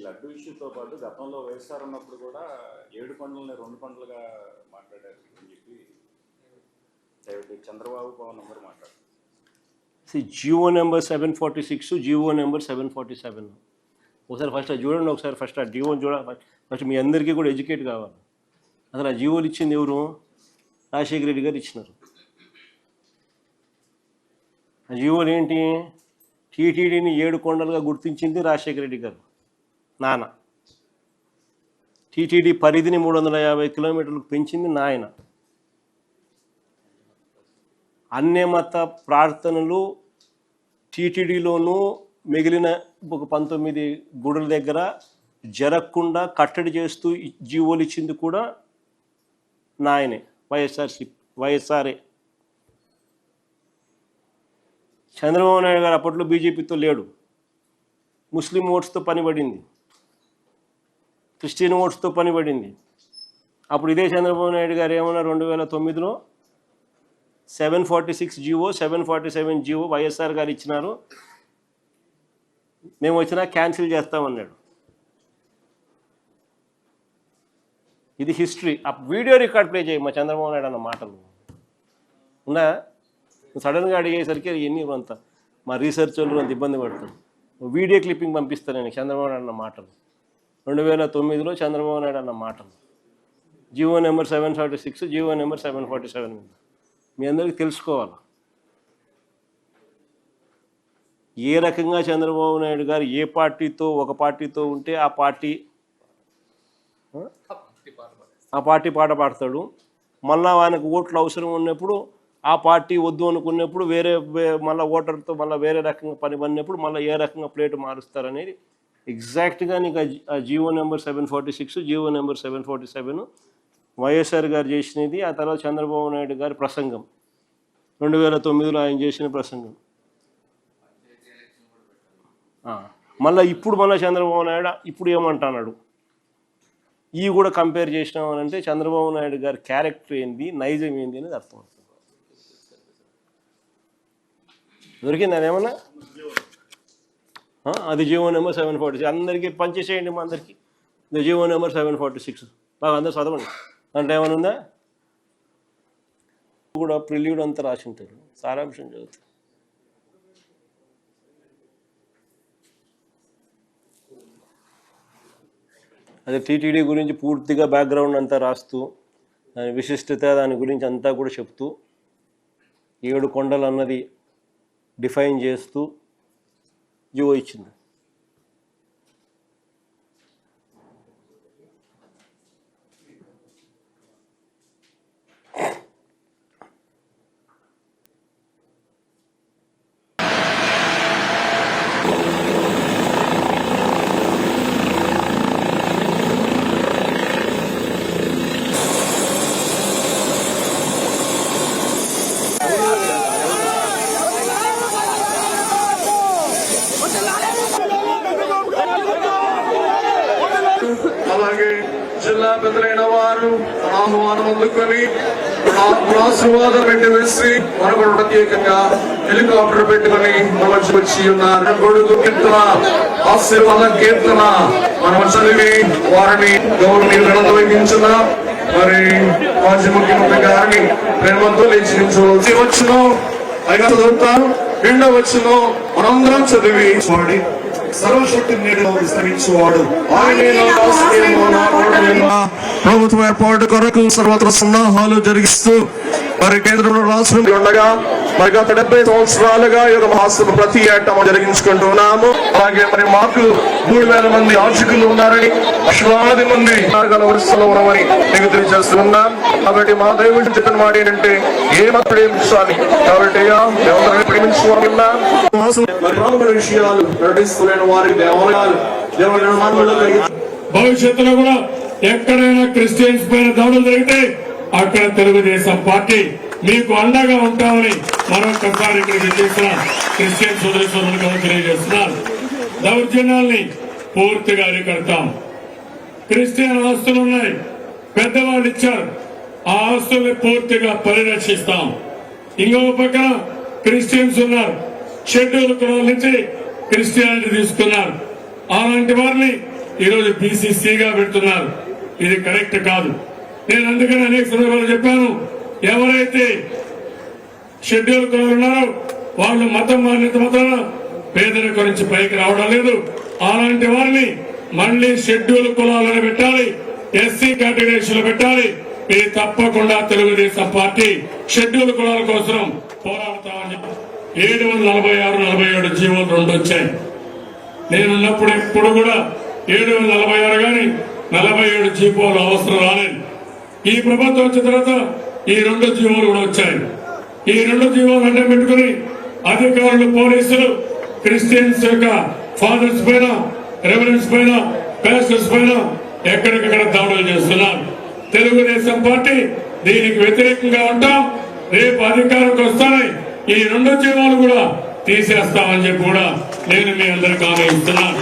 లడ్డు ఇష్యూతో పాటు గతంలో వైఎస్ఆర్ ఉన్నప్పుడు కూడా 7 కొండలని 2 కొండలుగా మాట్లాడారు అని చెప్పి చంద్రబాబు పవన్ నెంబర్ మాట్లాడారు. Jio number 746, Jio number 747. ఒకసారి ఫస్ట్ అది చూడండి, ఒకసారి ఫస్ట్ ఆ జియోని చూడాలి. ఫస్ట్ మీ అందరికీ కూడా ఎడ్యుకేట్ కావాలి. అసలు ఆ జియోలు ఇచ్చింది ఎవరు? రాజశేఖర రెడ్డి గారు ఇచ్చినారు. ఆ జియోలు ఏంటి? టీటీడీని 7 కొండలుగా గుర్తించింది రాజశేఖర రెడ్డి గారు నాన్న. టీటీడీ పరిధిని 350 కిలోమీటర్లకు పెంచింది నాయన. అన్యమత ప్రార్థనలు టీటీడీలోనూ మిగిలిన ఒక 19 గుడుల దగ్గర జరగకుండా కట్టడి చేస్తూ జీవోలు ఇచ్చింది కూడా నాయనే, వైఎస్ఆర్ఏ. చంద్రబాబు నాయుడు గారు అప్పట్లో బీజేపీతో లేడు. ముస్లిం ఓట్స్తో పనిపడింది, క్రిస్టియన్ ఓట్స్తో పనిపడింది. అప్పుడు ఇదే చంద్రబాబు నాయుడు గారు ఏమన్నారు 2009లో 746 జియో 747 జియో వైఎస్ఆర్ గారు ఇచ్చినారు, మేము వచ్చినా క్యాన్సిల్ చేస్తామన్నాడు. ఇది హిస్టరీ. ఆ వీడియో రికార్డ్ ప్లే చేయి మా చంద్రబాబు నాయుడు అన్న మాటలు ఉన్నా. సడన్గా అడిగేసరికి ఎన్ని అంత మా రీసెర్చ్ వాళ్ళు అంత ఇబ్బంది పడతారు. వీడియో క్లిప్పింగ్ పంపిస్తాను నేను చంద్రబాబు నాయుడు అన్న మాటలు, 2009లో చంద్రబాబు నాయుడు అన్న మాటలు. జియో నెంబర్ 746, జియో నెంబర్ 747 మీద మీ అందరికీ తెలుసుకోవాలి ఏ రకంగా చంద్రబాబు నాయుడు గారు ఏ పార్టీతో ఒక పార్టీతో ఉంటే ఆ పార్టీ పాట పాడతాడు. మళ్ళా ఆయనకు ఓట్లు అవసరం ఉన్నప్పుడు ఆ పార్టీ వద్దు అనుకున్నప్పుడు వేరే మళ్ళీ ఓటర్తో మళ్ళీ వేరే రకంగా పని పడినప్పుడు మళ్ళీ ఏ రకంగా ప్లేట్ మారుస్తారనేది ఎగ్జాక్ట్గా నీకు ఆ జియో నెంబర్ 746, జియో నెంబర్ 747 వైఎస్ఆర్ గారు చేసినది. ఆ తర్వాత చంద్రబాబు నాయుడు గారి ప్రసంగం 2009లో ఆయన చేసిన ప్రసంగం. మళ్ళీ ఇప్పుడు చంద్రబాబు నాయుడు ఇప్పుడు ఏమంటున్నాడు ఇవి కూడా కంపేర్ చేసినామనంటే చంద్రబాబు నాయుడు గారి క్యారెక్టర్ ఏంది, నైజం ఏంది అనేది అర్థమవుతుంది. దొరికింది అదేమన్నా? అది జియో నెంబర్ 746 అందరికీ పనిచేసేయండి. మా అందరికీ జియో నెంబర్ 746 బాగా అందరూ చదవండి. అంటే ఏమైనా ఉందా కూడా ప్రిల్యూడ్ అంతా రాసి ఉంటారు, సారాంశం చదువుతారు. అదే టీటీడీ గురించి పూర్తిగా బ్యాక్గ్రౌండ్ అంతా రాస్తూ దాని విశిష్టత దాని గురించి అంతా కూడా చెప్తూ 7 కొండలు అన్నది డిఫైన్ చేస్తూ జియో ఇచ్చింది. అలాగే జిల్లా పెద్దలైన వారు ఆహ్వానం అందుకొని ఆశీర్వాదం పెట్టి వేసి మనకు ప్రత్యేకంగా హెలికాప్టర్ పెట్టుకుని వచ్చి ఉన్నారు. గొడుగు కీర్తన, ఆశీర్వాద కీర్తన మనం చదివి వారిని గౌరవ వహించిన మరి మాజీ ముఖ్యమంత్రి గారిని ప్రేమతో లేచి వచ్చును అయినా చదువుతాను. 2వ వచనం మనందరం చదివి వాడి సర్వశక్తి నీడలో విస్తరించేవాడు ప్రభుత్వ ఏర్పాటు కొరకు సర్వత్ర సన్నాహాలు జరిగిస్తూ మరి కేంద్రంలో రాష్ట్రం ఉండగా మరి గత 70 సంవత్సరాలుగా ఈ మహాసభ ప్రతి ఏటా జరిగించుకుంటున్నాము. అలాగే మరి మాకు 3000 మంది యాజకులు ఉన్నారని, లక్షలాది మంది వరుసలో ఉన్నామని మీకు తెలియజేస్తున్నాం. కాబట్టి మా దేవుడు చెప్పిన మాట ఏంటంటే ప్రేమించాలి. కాబట్టి మేమందరం ప్రేమించుకున్నాం. విషయాలు నటిస్తున్న వారి దేవాలయాలు భవిష్యత్తులో కూడా ఎక్కడైనా క్రిస్టియన్స్ పైన దాడులు జరిగితే అక్కడ తెలుగుదేశం పార్టీ మీకు అండగా ఉంటామని మరొకసారి ఇక్కడికి చేసిన క్రిస్టియన్ సోదరులకు తెలియజేస్తున్నారు. దౌర్జన్యాల్ని పూర్తిగా అరికడతాం. క్రిస్టియన్ ఆస్తులు ఉన్నాయి, పెద్దవాళ్ళు ఇచ్చారు, ఆ ఆస్తుల్ని పూర్తిగా పరిరక్షిస్తాం. ఇంకో పక్కన క్రిస్టియన్స్ ఉన్నారు, షెడ్యూల్ కులాల నుంచి క్రిస్టియానిటీ తీసుకున్నారు. అలాంటి వారిని ఈరోజు బీసీసీగా పెడుతున్నారు. ఇది కరెక్ట్ కాదు. నేను అందుకని అనేక సందర్భాలు చెప్పాను, ఎవరైతే షెడ్యూల్ కులాలు ఉన్నారో వాళ్ళు మతం మాన్యత మాత్రాన పేదరికం నుంచి పైకి రావడం లేదు. అలాంటి వారిని మళ్లీ షెడ్యూల్ కులాలను పెట్టాలి, ఎస్సీ కేటగిరీలో పెట్టాలి. ఇది తప్పకుండా తెలుగుదేశం పార్టీ షెడ్యూల్ కులాల కోసం పోరాడతామని చెప్పి 746, 47 జీవోలు 2 వచ్చాయి. నేనున్నప్పుడు ఎప్పుడు కూడా 746 గాని 47 జీవోలు అవసరం రాలేదు. ఈ ప్రభుత్వం వచ్చిన తర్వాత ఈ 2 జీవోలు కూడా వచ్చాయి. ఈ 2 జీవోలు అడ్డం పెట్టుకుని అధికారులు, పోలీసులు క్రిస్టియన్స్ యొక్క ఫాదర్స్ పైన, రెవరెన్స్ పైన, పాస్టర్స్ పైన ఎక్కడికక్కడ దాడులు చేస్తున్నారు. తెలుగుదేశం పార్టీ దీనికి వ్యతిరేకంగా ఉంటాం. రేపు అధికారంకి వస్తానే ఈ 2 జీవోలు కూడా తీసేస్తామని చెప్పి కూడా నేను మీ అందరికీ హామీ ఇస్తున్నాను.